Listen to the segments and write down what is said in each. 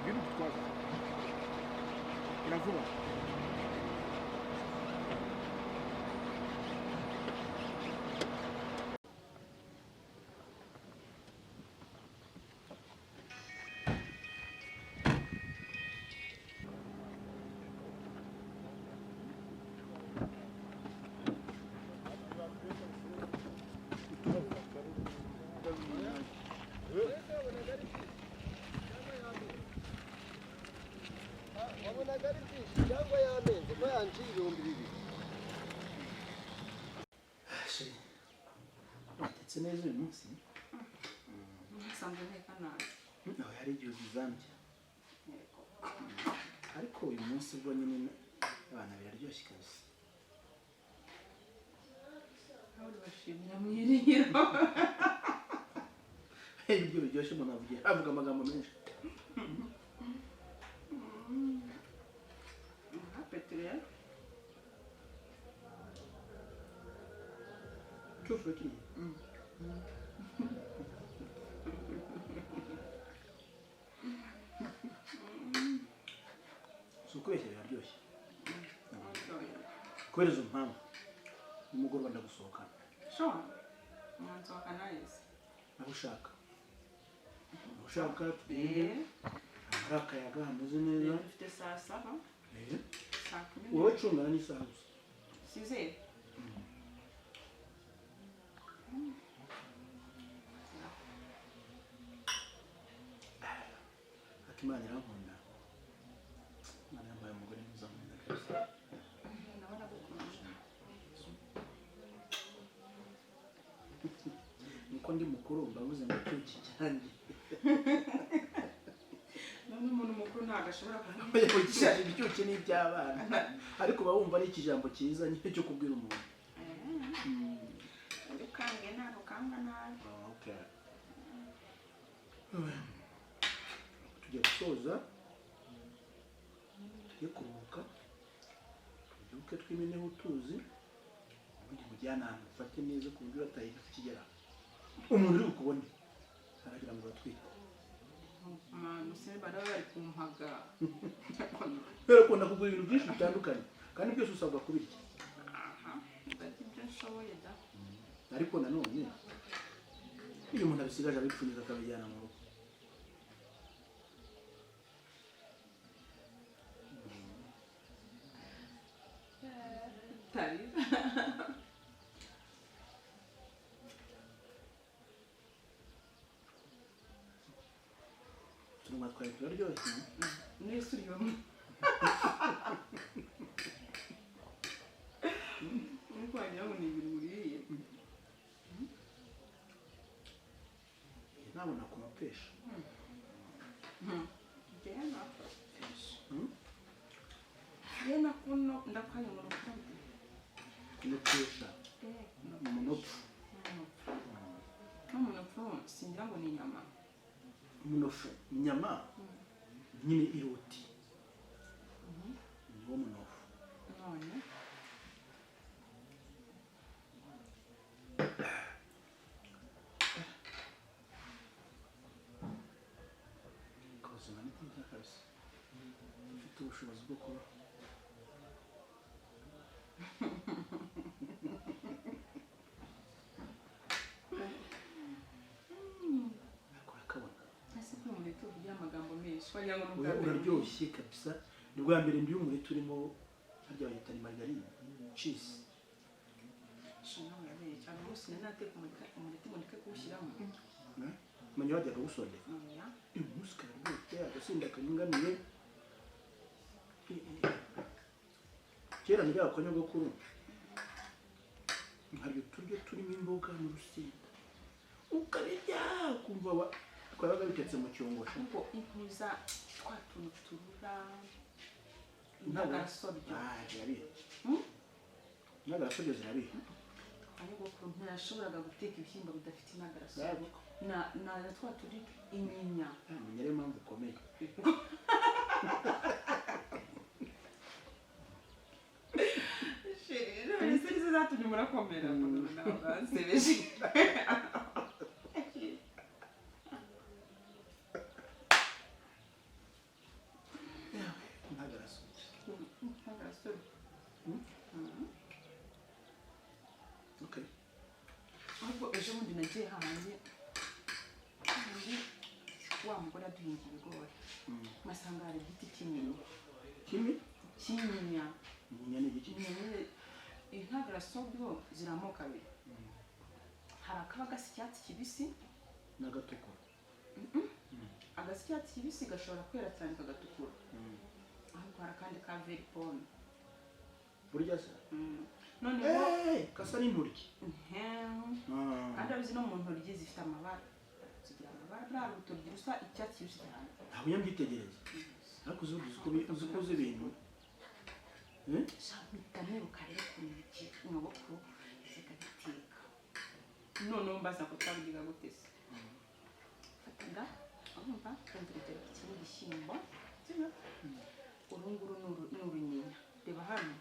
ngwino gutwaza iravuba watetse neza uyu munsi nsanzwe nteka nabi nawe hari igihe uzambye ariko uyu munsi bwo nyine abana biraryoshye kabisa aho bashimira mwiriro ibiryo biryoshye umuntu avuga amagambo menshi Petriel cyose kiriye ukubeshya biraryoshye kubera izo mpamvu nimugoroba ndagusohokana mwansohokana yese aho ushaka tugende hari akayaga hameze neza dufite saa saba saa kumi wowe cungana n'isaha gusa sizere Imana irankunda Imana yambaye umugore mwiza nkunda kabisa ndabona gukunda niko ndi mukuru mbavuze ngo cyuki cyanjye none umuntu mukuru ntabwo ashobora kuvuga ibyuki ni iby'abana ariko uba wumva ari ikijambo cyiza nyine cyo kubwira umuntu ukange ntabwo ukanga nabi tugiye gusoza tugiye kuruhuka tubyuke twimeneho utuzi ubundi mujyana ahantu ufate neza ku buryo batahita kigera umuntu uri bukubone aragira ngo batwite musore baraba bari kumpaga berakunda kugura ibintu byinshi bitandukanye kandi byose usabwa kubirya ndarya ibyo nshoboye da ariko nanone iyo umuntu abisigaje abipfunyika akabijyana mu rugo turumwa twari turaryoshye mwese uryomo niko wagira ngo ni ibintu uriye nabona kumapesha jena kuno ndakanya mu rukundo kumapesha umunopfu n'umunopfu singira ngo ni inyama umunofu inyama nyine iroti niwo munofu none ubuzima ni bwiza kabisa ufite ubushobozi bwo kuba uraryoshye kabisa ni bwa mbere ndi umureti urimo harya bayita ni margarine cheese shana yabaye cyane bose nateka umureti mureke kuwushyiramo manya wajyaga gusonde uyu munsi kararyoshye agasinda karinganiye kera njya kwa nyogokuru hari uturyo turimo imboga n'urusenda ukabirya kumva twabaga bitetse mu cyongosho kuko impuza twa tuntu turura n'agasoryo zirabiha n'agasoryo zirabiha nyogokuru ntiyashoboraga guteka ibishyimbo bidafite n'agasoryo na twa turi inyinya ni ariyo mpamvu ukomeye ese nizo zatumye murakomera nsebeje agasore. Okay. Ahubwo ejo bundi nagiye hanze wa mugore aduhinga ibigori masanga hari igiti kinini kinyinya ni igiki intagarasoryo ziramoka abiri hari akaba gasa icyatsi kibisi n'agatukura agasa icyatsi kibisi gashobora kwera cyane kagatukura ahubwo hari akandi ka veri pome burya se noneho gasa n'intoryi kandi abizi no mu ntoryi zifite amabara zigira amabara buriya urutoryi rusa icyatsi kibisi cyane ntabwo nyambyitegereza ariko uzi ko uzi ibintu mpita nibuka rero ukuntu nyogokuru zikagiteka noneho mbaza ko twabigiga gute se fataga urumva kongerera ikindi gishyimbo uru nguru ni urunyinya reba hano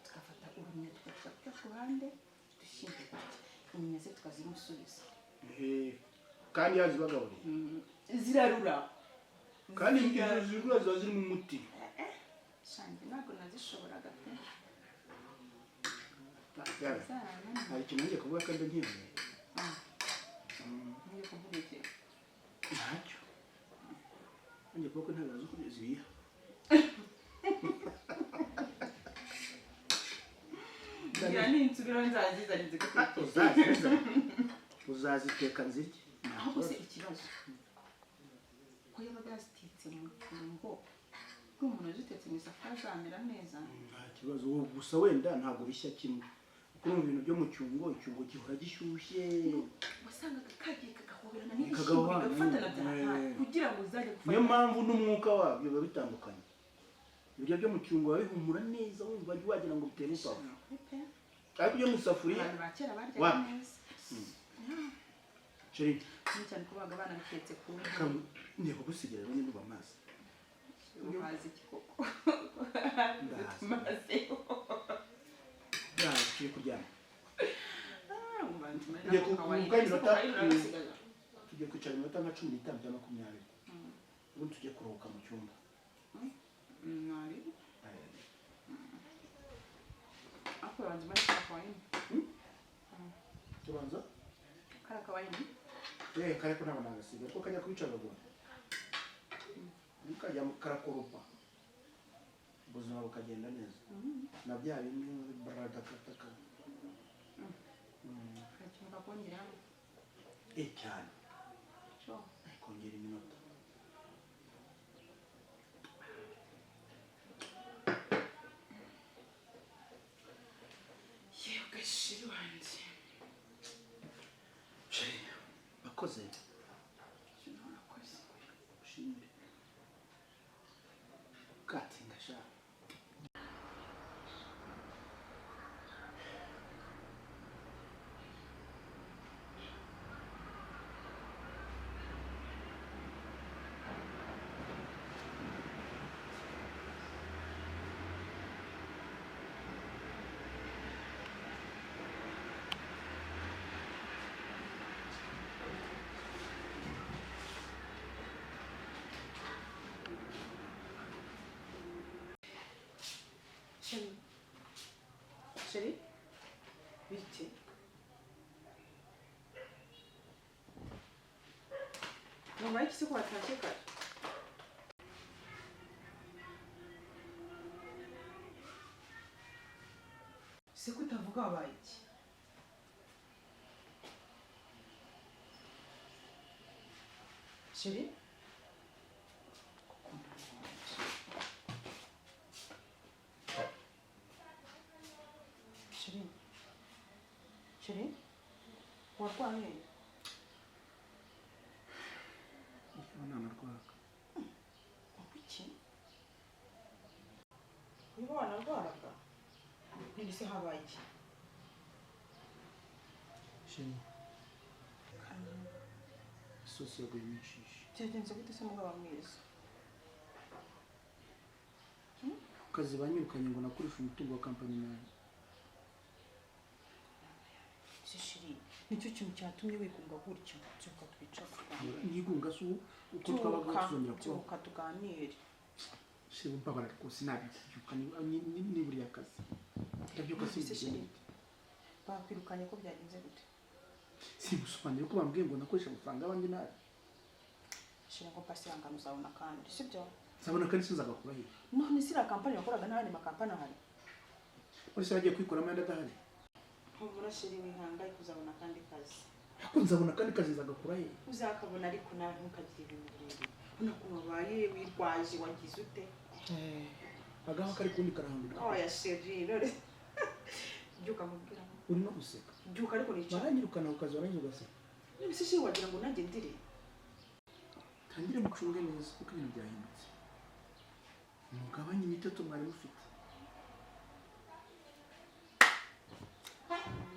tugafata urunyinya tugashyira ku ruhande dushyimbe inyinya ze tukazimusubiza kandi yazibagaburiye zirarura kandi izo zirura ziba zirimo umuti shange ntabwo nazishoboraga pe hari ikintu ngiye kuvuga kandi nkiyoboye ngiye kuvuga iki ntacyo ngiye kuvuga ko ntabwo azi uko zibiha ngira n'insubiro nzazizana zigutekera uzaziteka nzirye ahubwo se ikibazo ko yabaga yazitetse mu ngo umuntu yazitetse mu isafuriya azamera neza nta kibazo gusa wenda ntabwo bishya kimwe kuko mu bintu byo mu cyungo icyungo gihora gishyushye wasangaga kagiye kagahoberana n'ibishyimbo bigafatana byarahaye kugira ngo uzajye gufata niyo mpamvu n'umwuka wabyo biba bitandukanye ibiryo byo mu cyungo biba bihumura neza wumva wagira ngo bitera upavu ariko ibyo mu isafuriya abantu ba kera baryaga neza Chérie cyane ko baga bana bitetse ku ngiye kugusigira rero niba amazi uhazi kiko ndahazi turi kuryama tugiye kwicara iminota nka 15 cyangwa 20 ubundi tugiye kuruhuka mu cyumba ako bantu bari kawaini tubanza kara kawaini kare ko ntabwo nagasiga kuko kajya kwicara gwa ukajya karakoropa ubuzima bukagenda neza na bya bintu baradakataka cyangwa kongera cyane cyo kongera iminota yewe gashiri wanjye bakoze nakoze ushimire kati ngashaka Chérie, vite. Mama iki se kwatashye kare? Se kutavuga wabaye iki? Chérie? Chérie, warwaye? None narwaka. Iki? Niba wanarwaraga? None se habaye iki? Shema. Isosi yaguye imishishi. Cyagenze gute se mugabo mwiza? Kazi banyirukanye ngo nakoresha umutungo wa kampani nawe. Shiri, nicyo kintu cyatumye wigunga gutyo. Cyuka twicara. Nigunga so uko twabaga tuzongera kuba. Cyuka tuganire. shewe mbabara rwose nabibyuka ni buriya kazi ndabyuka Sheri bakwirukanye ko byagenze gute si gusobanura ko bambwiye ngo nakoresha amafaranga abanjye nabi Sheri ngo pasi yangana uzabona kandi sibyo zabona kandi sinzagakura he none sira kampani yakoraga n'abandi makampani ahari wese yagiye kwikoramo yenda adahari humura Sheri wihangaye kuzabona kandi kazi ariko nzabona kandi kazi zagakura he uzakabona ariko nawe ntukagire ibintu birebire ubona ko wabaye wirwaje wagize ute agaho kari kundi karahambira oya Sheri rore byuka mubwira uri no guseka byuka ariko nicara baranyirukana ukazi warangiza ugaseka none se Sheri wagira ngo nanjye ndire tangire mucunge neza kuko ibintu byahindutse mugabanye imiteto mwari mufite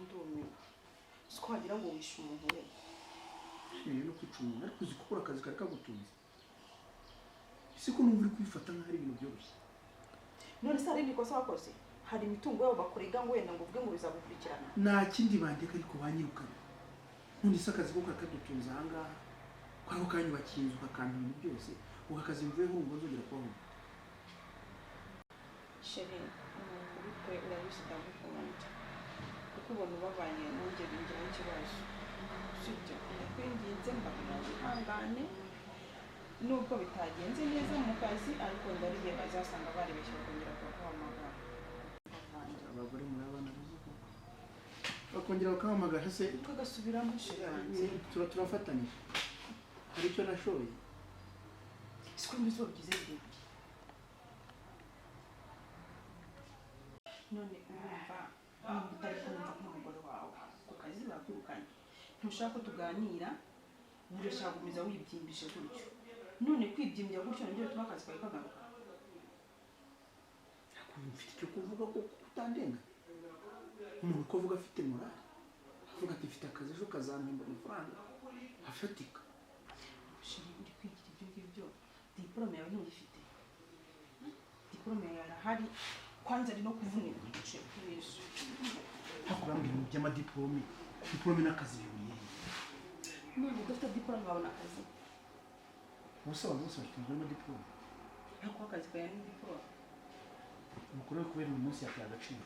ndumiwe siko wagira ngo wishe umuntu we ibi no kwica umuntu ariko uzi gukora akazi kari kagutunze isi ko numva uri kwifata nk'aho ari ibintu byoroshye none se hari n'ikosa wakoze hari imitungo yabo bakurega ngo wenda ngo uvuge ngo bizagukurikirana nta kindi bandeka ariko banyirukana none se akazi ko kadutunze aha ngaha ko ariho kanyubakiye inzu kakanta ibintu byose ubu akazi mvuyeho urumva nzongera kubaho Sheri kuri twe urabizi ndagukunda kuko ubona ubabanye nongera ingiraho ikibazo sibyo ndakwinginze mbabwira wihangane nubwo bitagenze neza mu kazi ariko ndariye bazasanga barebeshye bakongera bakaguhamagara abagore muri abana bizuko bakongera bakahamagara se tugasubiramo Sheri yanjye turafatanyije hari icyo nashoye siko mbizo bigize bibi none urumva niba utari kumva nk'umugore wawe ku kazi bakwirukanye ntushaka ko tuganira urashaka gukomeza wibyimbije gutyo none kwibyimbya gutyo nabyo bituma akazi kawe kagaruka mfite icyo kuvuga ko utandenga umuntu uko avuga afite morale avuga ati mfite akazi ejo kazampemba amafaranga afatika Sheri uri kwigira ibyo ngibyo diporome yawe ntuyifite diporome yawe arahari kwanza ari no kuvunika Sheri kubesha hakurambira ibintu by'amadiporome diporome n'akazi bihuriye none udafite diporome wabona akazi bose abantu bose bafite amadiporome ariko akazi kawe ni diporome umukuru we kubera uyu munsi yateye agaciro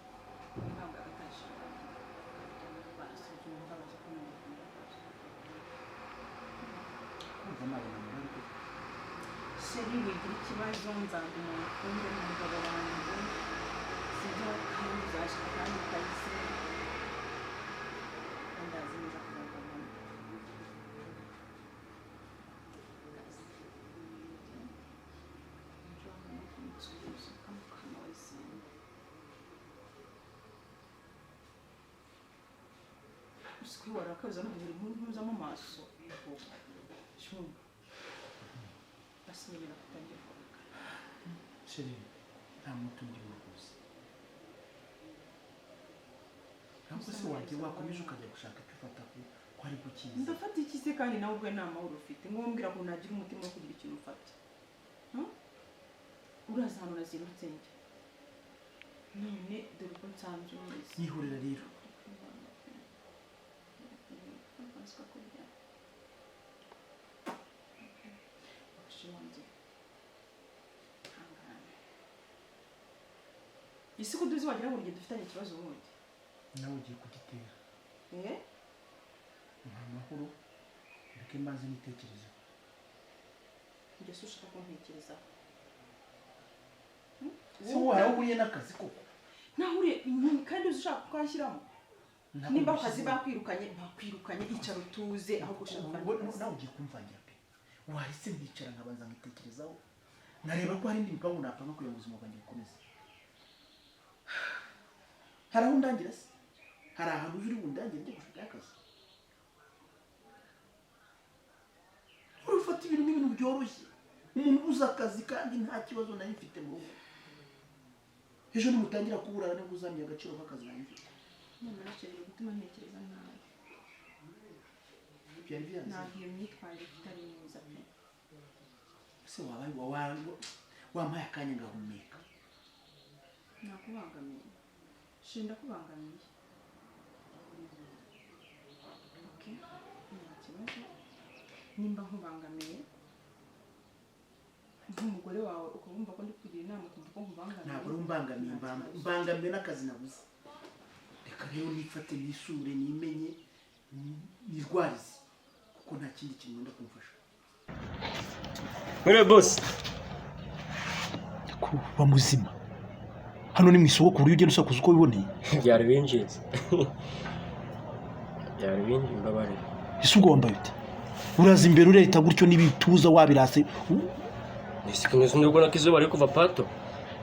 ntabwo agataje barasuzuma babaza ko umuntu kumva nabona muri ariko Sheri wigira ikibazo nzanga umuntu kumve n'umugabo wanjye sibyo kandi uzashaka kandi kazi ndazi neza kuzagabana usikwi warakaza no buri muntu mpuzamo amaso shumba basinyira kutangira kuvuga Sheri nta muntu ndi rwose ntabwo se wagiye wakomeje ukajya gushaka icyo ufata ko ari gukiza ndafata iki se kandi nawe ubwe nta mahoro ufite ngombwira ko nagira umutima wo kugira ikintu ufata uraza hano nazindutse njye none dore ko nsanzwe umeze yihorera rero isi ko duzi wagira ngo urugendo dufitanye ikibazo ubundi nawe ugiye kugitera nta mahoro reka mbanze nitekerezeho njye se ushaka kuntekerezaho se warahuye n'akazi koko nahure kandi uzi ushaka kukashyiramo nimba akazi bakwirukanye icara utuze aho gushaka nawe ugiye kumvangira pe wahise ndicara nkabanza nkitekerezaho nkareba ko hari indi mipango napanga kugira ngo ubuzima bwanjye bukomeze hari aho undangira se hari ahantu uzi uri bundangire njye gushaka akazi urufata ibintu nk'ibintu byoroshye umuntu ubuze akazi kandi nta kibazo nari mfite mu rugo ejo nimutangira kuburana nibwo uzamenya agaciro k'akazi nari mfite none nakeneye gutuma ntekereza nabi byari byanze ntabwo iyo myitwarire itari myiza pe se wampaye akanya ngahumeka nakubangamiye shinda kubangamiye okay nta kibazo nimba nkubangamiye nk'umugore wawe ukabumva ko ndi kugira inama ukumva ko nkubangamiye. Ntabwo umbangamiye mbangamiye n'akazi nabuze. Reka rero nifate nisure nimenye nirwarize kuko nta kindi kintu ngenda kumfasha. Mwere boss. Kuba muzima. Hano ni mu isoko ku buryo ugenda usakuza uko biboneye. Byari binjiza. Byari binjiza imbabare. Ese ubwo wambaye ute? Uraza imbere ureta gutyo n'ibituza wabirase. Nisikuneze ndubwo nakizuba ari kuva pato.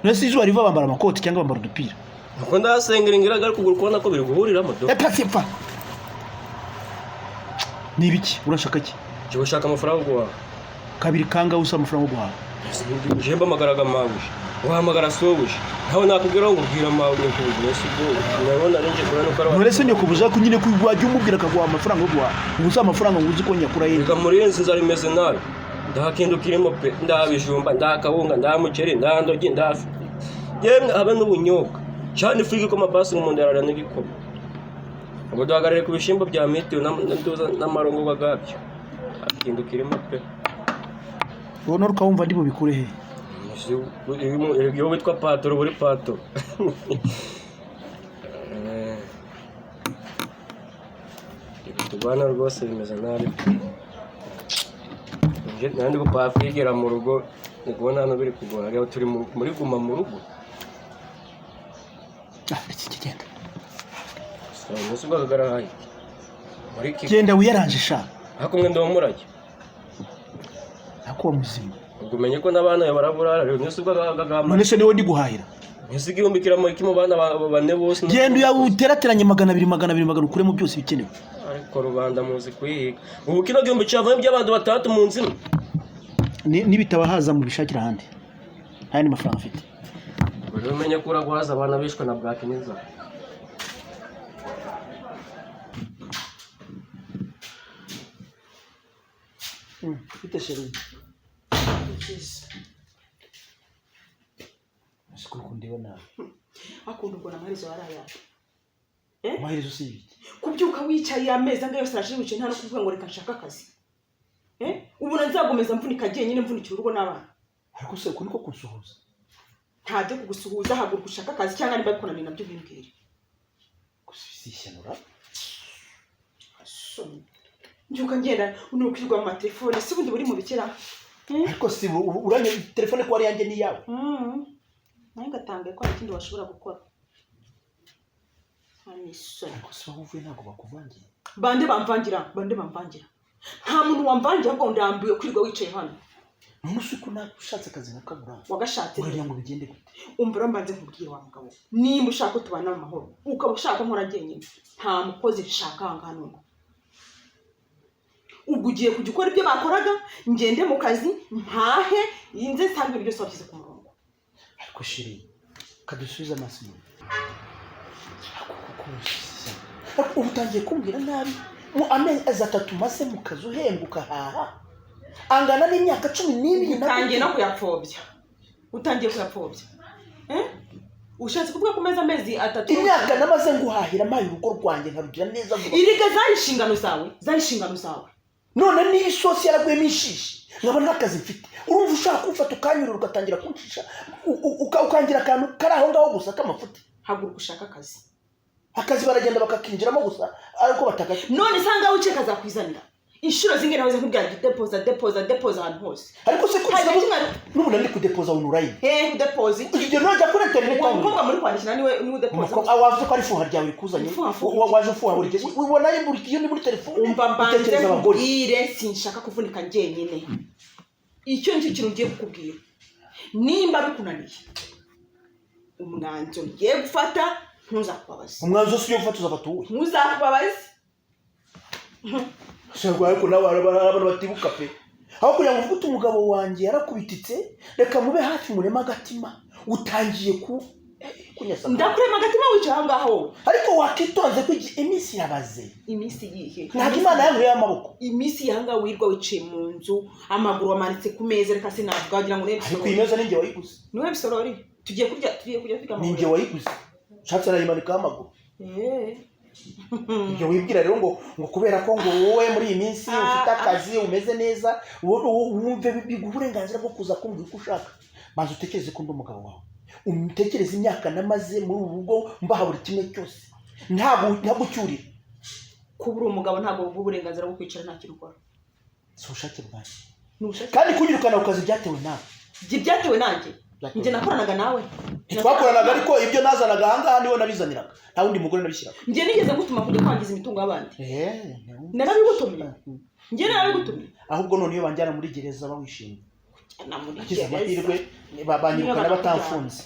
Nasi izuba riva bambara amakoti cyangwa bambara udupira. Nuko ndasengera ingiraga ariko kubona ko biri guhuriramo do. Epfa. Ni ibiki? Urashaka iki? Je ushaka amafaranga gwa. Kabiri kanga usa amafaranga gwa. Je mbamagaraga mawuje. Wahamagara sobuje. Naho nakubwira ngo ubwira mawe n'ubwese bwo. Urabona nje kurana ko ari. Nurese nyoko buza ko nyine kwigwaje umubwira akagwa amafaranga gwa. Ubusa amafaranga nguzi ko nyakura yeye. Reka muri yenzi zari meze nabi. Ndahakindu kirimo pe ndabijumba ndakabunga ndamuceri ndandogi ndafi. Yemwe habe n'ubunyobwa. Cyane friki ko mabasi n'umuntu yarara n'igikoma. Ubwo duhagarare ku bishimbo bya mitiyo n'amarongo bagabyo. Akindu kirimo pe. Ubona ukawumva ndi bubikure he? Iyo witwa patoro buri pato. Tubana rwose bimeze nabi. Nandi gupafigera mu rugo nigona hano biri kugora rero turi muri guma mu rugo. Iki kigenda. Musi bagara hayi. Muri ki. Genda wiyaranje sha. Hakumwe ndamurage. Akuwa muzima. Ugumenye ko nabana baraburara rero nisi bagagama. None se niwe ndi guhahira. Nisi gihumbikira mu ikimo bana bane bose. Genda uyawuterateranye 200 ukuremo byose bikenewe. Ariko rubanda muzi kwiga. Ubu kino gihumbi cyavanye by'abantu batatu mu nzima. Nibitaba haza mu bishakira handi. Nta ni mafaranga afite. Buri umenye kura guhaza abana bishwe na bwaki neza. Ufite sheri. Sikuru kundiwe nawe. Akunda ubwo namarizo waraya. Mahirizo si ibiki. Kubyuka wicaye ameza ngayo sarashije wicaye nta no kuvuga ngo reka nshaka akazi. Ubu nzagomeza mvunika nyine mvunikira urugo n'abana. Ariko se kuniko kunsuhuza. Ntajye kugusuhuza haguruka ushaka akazi cyangwa niba bikonanye nabyo bimbwire. Gusishanura. Njuka ngenda unukirwa mu telefone si bundi buri mu bikira. Ariko si uranye telefone ko ari yanjye ni yawe. Naye ngatangaye ko ikindi washobora gukora. Ariko se wavuye ntago bakuvangiye. Bande bamvangira. Nta muntu wamvangira ahubwo ndambiwe kwirirwa wicaye hano. Numusi ko nashatse akazi nakabura. Wagashatse. Uragira ngo bigende gute? Umbura mbanze nkubwire wa mugabo. Nimba ushaka tubana mu mahoro, ukaba ushaka nkora genyine. Nta mukozi nshaka hanga hano. Ubwo ugiye kujya ukora ibyo bakoraga, ngende mu kazi, mpahe, yinze nsanga ibyo byose ku murongo. Ariko shiri, kadusubiza amaso. Ariko utangiye kumbwira nabi. Mu amezi 3 maze mu kazi uhenguka haha. Angana n'imyaka 12 utangiye no kuyapfobya. Ushatse kuvuga ko meza amezi 3 imyaka namaze nguhahira mayi urugo rwanjye nkarugira neza vuba. Iriga zari inshingano zawe. None ni isosi yaragwemo ishishi. Nkabona akazi mfite. Urumva ushaka kumfata ukanyurura ugatangira kuncisha ukangira akantu kari aho ngaho gusa k'amafuti. Haguruka ushaka akazi. Akazi baragenda bakakinjiramo gusa ariko batagati. None sanga uce kaza kwizanira. Inshuro zingene nawe nkubwira deposit ahantu hose. Ariko se kuza n'ubu ndi kudepoza online. Deposit. Ibyo nojya kuri internet aho. Umukobwa muri kwandikira niwe deposit. Awavuze ko ari fuha ryawe kuzanye. Waje fuha buri gihe. Ubona ari buri gihe ni muri telefone. Umva mbanze nkubwire sinshaka kuvunika njyenyine. Icyo nicyo kintu ngiye kukubwira. Nimba bikunaniye. Umwanzo ngiye gufata ntuzakubabaza. Umwanzo si yo gufata uzafata uwe. Ntuzakubabaza. Shangwa ariko nawe abantu batibuka pe. Aho kugira ngo uvuge umugabo wanjye yarakubititse reka mube hafi murema agatima utangiye kunyasa. Ndakurema agatima wicara ngaho. Ariko wakitonze ko iminsi yabaze. Iminsi yihe? Ntabwo Imana yankuye amaboko. Iminsi yanga wirwa wicaye mu nzu amaguru amanitse ku meza reka sinavuga wagira ngo nebisoro. Ariko imeza ninjye wayiguze. Niwe bisorori. Tugiye kujya kwiga amaguru. Ninjye wayiguze. Shatse arayimanika amaguru. ibyo wibwira rero ngo kubera ko ngo wowe muri iyi minsi ufite akazi umeze neza wumve biguha uburenganzira bwo kuza kumbwira uko ushaka. Maze utekereze ko ndi umugabo wawe, umutekereze imyaka namaze muri ubu rugo mbaha buri kimwe cyose ntagucyurira. Kuba uri umugabo ntabwo buguha uburenganzira bwo kwicara nta kintu ukora. Si ubushake bwanjye kandi kunyirukana ku kazi byatewe nawe. Byatewe nanjye njye nakoranaga nawe. Twakoranaga ariko ibyo nazanaga ahangaha niwe nabizaniraga, nta wundi mugore nabishyiraga. Njye nigeze gutuma kujya kwangiza imitungo y'abandi. Narabigutumye. Njye narabigutumye. Ahubwo none iyo banjyana muri gereza bawishimye. Akize amahirwe banyirukana batamfunze.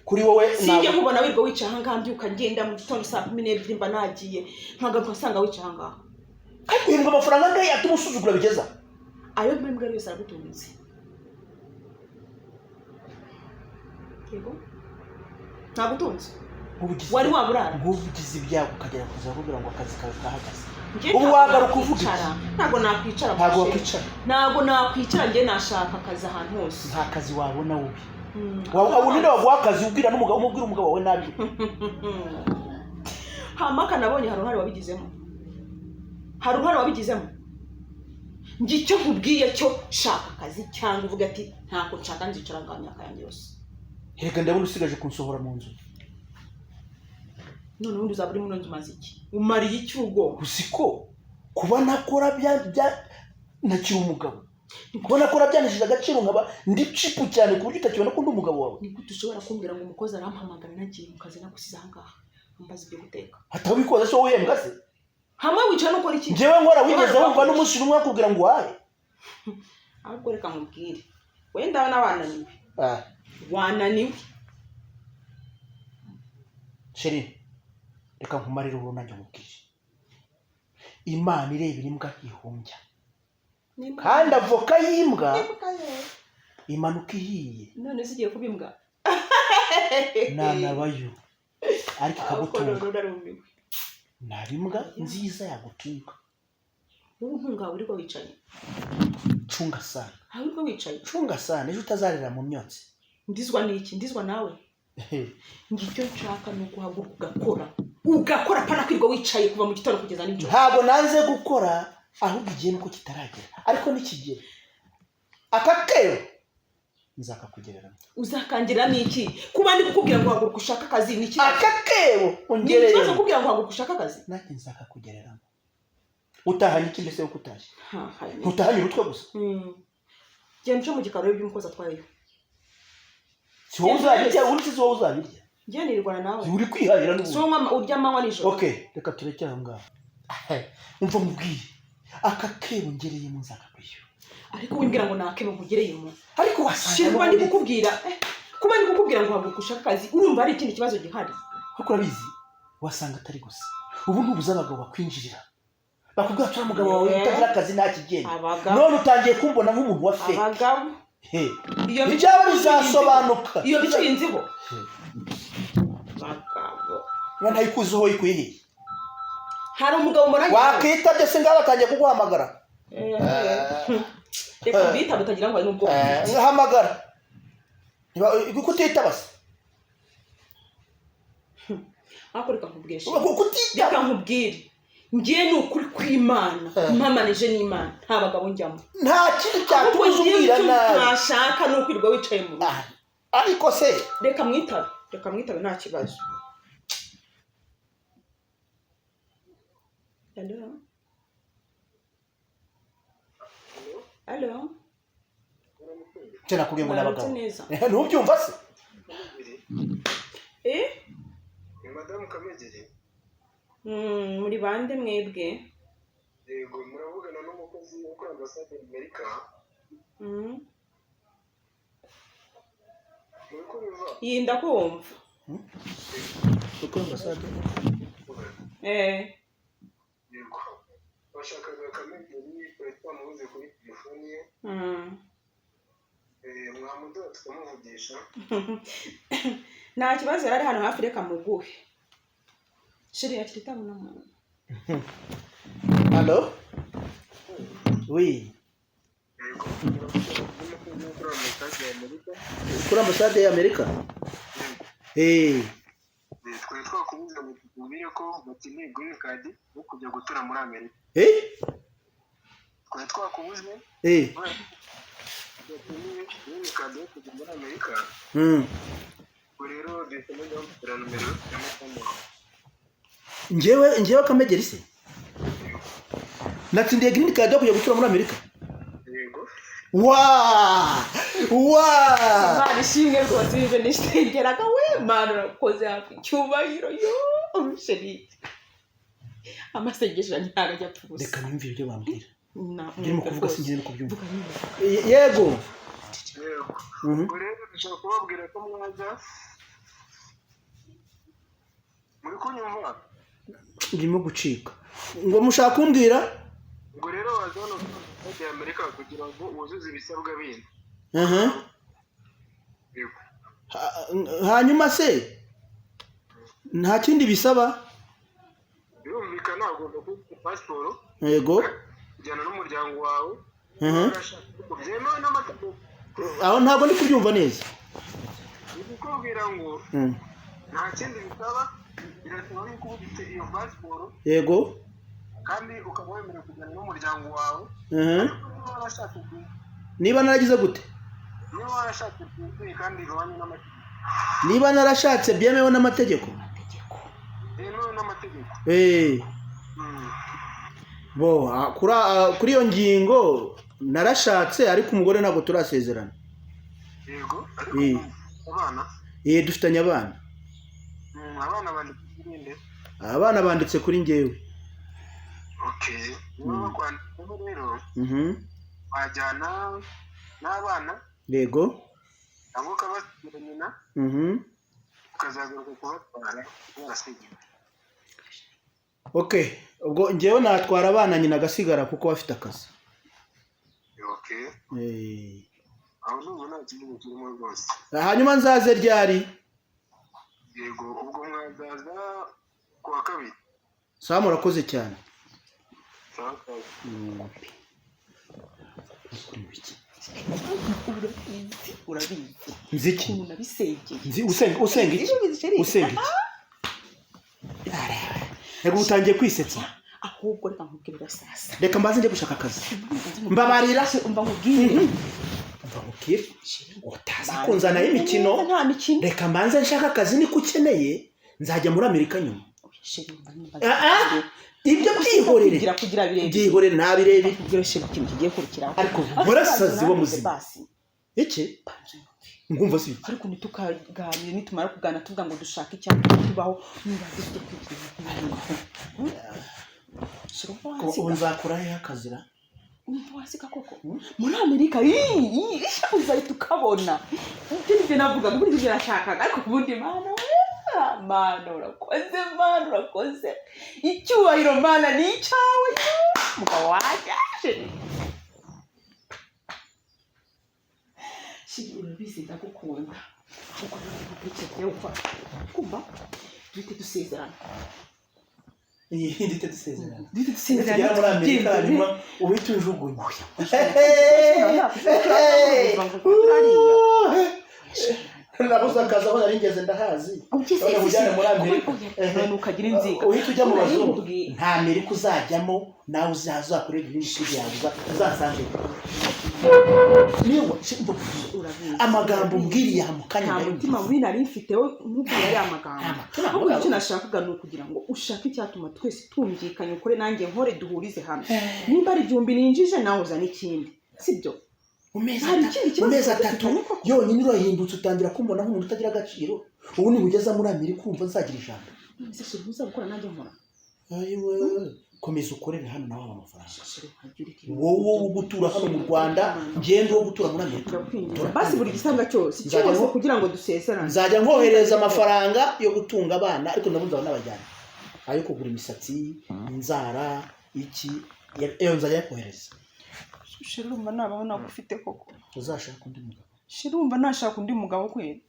Kuri wowe sinjye nkubona wirwa wicaye ahangaha mbyuka ngenda mu gitondo saa 12 mba nagiye nkagaruka nsanga wicaye ahangaha. Ariko uhembwa amafaranga angahe yatuma usuzugura bigeza? Ayo mbwa yose aragutunze. Yego ntagutunze wari waburara ubugize ibyago ukagera kuza kugira ngo akazi kawe kahagaze. Ubu wagaruka uvuga ntago nakwicara. Ntago nakwicara njye nashaka akazi ahantu hose. Nta kazi wabona ubi wabona waguha akazi ubwira n'umugabo umubwira umugabo wawe nabi. Hamaka nabonye hari uruhare wabigizemo. Njye icyo nkubwiye cyo shaka akazi cyangwa uvuga ati ntako nshaka nzicara ngamyaka yanjye yose. Reka ndabona usigaje kunsohora mu nzu. None ubundi uzaburi mu nzu maze iki? Umariye iki ubwo? Usiko kuba nakora bya nakiri umugabo. Kuba nakora byanishije agaciro nkaba ndi chipu cyane ku buryo utakibona ko ndi umugabo wawe. Ni gute ushobora kumbwira ngo umukozi arampamagara nagiye mu kazi nagusize ahangaha ambaza ibyo guteka? Atabikoze so wihembwa se? Hamwe wicara ukora iki? Njyewe nkora wigeze wumva n'umunsi umwe akubwira ngo wahe? Ahubwo reka nkubwire. Wenda wananiwe. Wananiwe. Sheri reka nkumarire ubu nanjye mubwire. Imana irebera imbwa ihumbya. Kandi avoka y'imbwa imanuka ihiye. None sigiye kubimbwa. Nanabayo ariko ikagutunga. Nabimbwa nziza yagutunga. Ubu ntunga uri ko wicaye. Chunga sana. Uri ko wicaye. Chunga sana ejo utazarira mu myotsi. Ndizwa niki? Ndizwa nawe. Ngicyo nshaka no guhaguruka ugakora pana kwirwa wicaye kuva mu gitondo kugeza n'ijoro. Ntabwo nanze gukora ahubwo igihe nuko kitaragera ariko nikigera akakero nzakakugereramo. Uzakangira niki? Kuba ndi kukubwira ngo haguruka ushaka akazi niki? Akakero ongereye. Niki kukubwira ngo haguruka ushaka akazi? Naki nzakakugereramo. Utahanye iki mbese uko utaje? Utahanye urutwe gusa. Genda cyo mu gikaro by'umukozi atwayeyo. Si wowe uzabirya uretse si wowe uzabirya. Njye nirwana nawe. Uri kwihahira n'ubu. So mama urya manywa nijoro. Okay, reka turekere aho ngaho. Umva mubwiye. Akakebo ngereye mu nzakakwishyura. Ariko wimbwira ngo nakebo nkugereyemo. Ariko wasanga Shirwa ndi kukubwira. Kuba ndi kukubwira ngo haguruka ushaka akazi urumva ari ikindi kibazo gihari. Kuko urabizi wasanga atari gusa. Ubu ntubuza abagabo bakwinjirira. Bakubwira tura mugabo wawe utagira akazi nta kigenda. None utangiye kumbona nk'umuntu wa fake. Abagabo. Iyo bizasobanuka. Iyo bicinziho. Bagabo. None ayikuzeho ikuyihe. Hari umugabo muranye. Wakita byose ngaba batangiye kuguhamagara. Reka bita butagira ngo ari n'ubwo. Ngahamagara. Niba kutita basi. Akoreka nkubwesha. Kutita nkubwire. Ngiye ni ukuri kw'Imana. Mpamanije n'Imana. Nta bagabo njyamo. Nta kintu cyatuzubwira nabi. Ntashaka no kwirwa wicaye mu rugo. Ariko se reka mwitabe nta kibazo. Hello. Tena kugiye ngo nabagabo. Ntubyumva se? Madame Kamegere. Muri bande mwebwe? Yego muravugana n'umukozi ukora ambasade y'Amerika. Yinda kumva. Ukora ambasade? Yego. Bashakaga Kamegere twahita mubuze kuri telefone ye. Mwamudoda tukamuvugisha. Nta kibazo yari hano hafi reka muguhe. Shiri yakita muna mwana. Allô? Oui. Kuri ambasade y'Amerika? Twari twakubuza ngo tukubwire ko bakeneye green card yo kujya gutura muri Amerika. Twari twakubuze bakeneye green card yo kujya muri Amerika. Ubwo rero duhisemo guhamagara nomero ya Kamegeri. Njyewe Kamegeri se natsindiye green card yo kujya gutura muri Amerika. Yego. Mani ishimwe rwose ibyo nishingeraga we mani urakoze hafi icyubahiro yo sheri amasengesho ntabwo ajya apfa ubusa. Reka nimve ibyo bambwira Ndimo ndimo kuvuga singiye no kubyumva. Yego Ubwo rero dushaka kubabwira ko mwaza muri kunyumva ndimo gucika ngo mushaka kumbwira. ubwo rero waza hano muri Amerika kugira ngo wuzuze ibisabwa bindi. Yego. Hanyuma se nta kindi bisaba? Birumvikana ugomba kuba pasiporo. Yego. Kujyana n'umuryango wawe. Byemewe n'amategeko. Aho ntabwo ndi kubyumva neza. Ni kukubwira ngo nta kindi bisaba, birasaba yuko uba ufite iyo pasiporo. Yego. Kandi ukaba wemerewe kujyana n'umuryango wawe. Niba naragize gute? Niba warashatse byuzuye kandi bihwanye n'amategeko. Niba narashatse byemewe n'amategeko. Byemewe n'amategeko. Bo kuri iyo ngingo narashatse ariko umugore ntabwo turasezerana. Yego. Abana? Dufitanye abana. Abana banditse kuri nde? Abana banditse kuri njyewe. Okay. Niba kwandikaho rero. Wajyana n'abana. Yego. Cyangwa ukabasigira nyina. Ukazagaruka kubatwara barasigaye. Okay. Ubwo njyewe natwara abana nyina agasigara kuko bafite akazi. Okay. Aho n'ubu nta kintu kirimo rwose. Hanyuma nzaze ryari? Yego, ubwo mwazaza kuwa kabiri. Sawa murakoze cyane. Sawa. Urabizi. Nziki. Unabisengeye. Usenga iki? Usenga iki? Ego utangiye kwisetsa. Ahubwo reka nkubwira sasa. Reka mbaze njye gushaka akazi. Mbabarira umva nkubwire. Ukiri utaza kunzana imikino. Reka mbanze nshaka akazi niko ukeneye nzajya muri Amerika nyuma. Ibyo byihorere kugira birebe. Byihorere nabirebe. Kugira shira ikintu kigiye kurikiraho. Ariko murasazi wo muzima. Iki? Ngumva si. Ariko nitukaganira nitumara kugana tuvuga ngo dushaka icyatuma tubaho niba dufite kwigira. Ko nzakora he akazira? Wasika koko muri Amerika uzahita ukabona ibyo navuga ngo ibyo birashakaga ariko kubundi mana urakoze icyubahiro mana ni icyawe mugabo waje shiri urabizi ndagukunda kuko ntabwo upfa kumva duhite dusezerana. Ndite dusezerana. Tujya muri Amerika hanyuma uhita unjugunya. Nabuze akazi aho nari ngeze ndahazi. Ujyane muri Amerika. Ukagira inziga. Uhita ujya mu bazungu. Nta Amerika uzajyamo nawe uzazakorera ibintu yawe uzasange. Niyo amagambo mbwiriye hamukanya. Nta mutima mubi nari mfiteho n'ubwo yari amagambo. Ahubwo icyo nashakaga ni ukugira ngo ushake icyatuma twese tumvikanye ukore nanjye nkore duhurize hamwe. Nimba ari igihumbi ninjije nawe uzana ikindi. Sibyo? Umezi atatu yonyine urahindutse utangira kumbona nk'umuntu utagira agaciro. Ubu ni ugeza muri Amerika kumva nzagira ijambo. Ese shiri uza gukora nanjye nkora. Ayiwe komeza ukorere hano nawe amafaranga. Wowe gutura hano mu Rwanda ngende wo gutura muri Amerika. Basi buri gisanga cyose cyose kugira ngo dusezerane. Nzajya nkohereza amafaranga yo gutunga abana ariko ndabunza n'abajyana. Ayo kugura imisatsi, inzara, iki nzajya kohereza. Shirumba nabaho nagufite koko. Uzashaka undi mugabo. Shirumba nashaka undi mugabo kwera.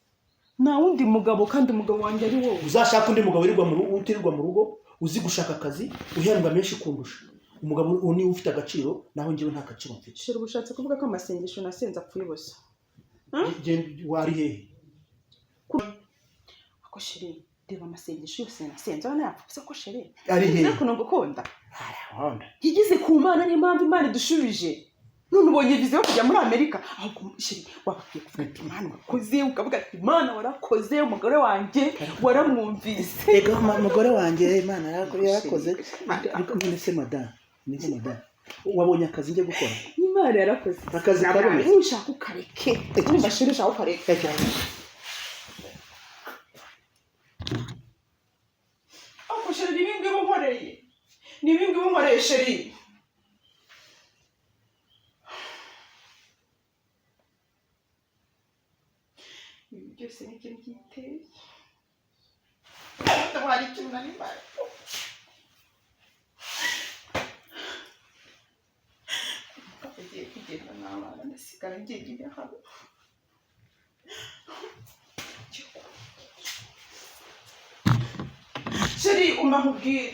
Na wundi mugabo kandi umugabo wanjye ari wowe. Uzashaka undi mugabo wirirwa mu rugo, utirirwa mu rugo, uzi gushaka akazi, uhembwa menshi kundusha. Umugabo ni ufite agaciro naho ngiwe nta gaciro mfite. Shira ubushatse kuvuga ko amasengesho nasenze apfuye bose. Wari hehe? Ako shiri reba amasengesho yose nasenze urabona yapfutse ko shere Ari he? ukuntu ngukunda arahonda yigize ku mana niyo mpamvu imana idushubije none ubonye vize yo kujya muri amerika ahubwo sheri wabakwiye kuvuga ati imana wakoze ukavuga ati imana warakoze umugore wanjye waramwumvise ega umugore wanjye imana yarakoze none se madame niko madame wabonye akazi njye gukora imana yarakoze akazi karabonetse ushaka ukareke urumva sheri ushaka ukareke ako sheri n'ibingibi unkoreye n'ibingibi unkoreye sheri ibi byose ni ikintu giteye hari ikintu nari mbaye agiye kugenda n'abana ndasigara njyenyine hano sheri umva nkubwire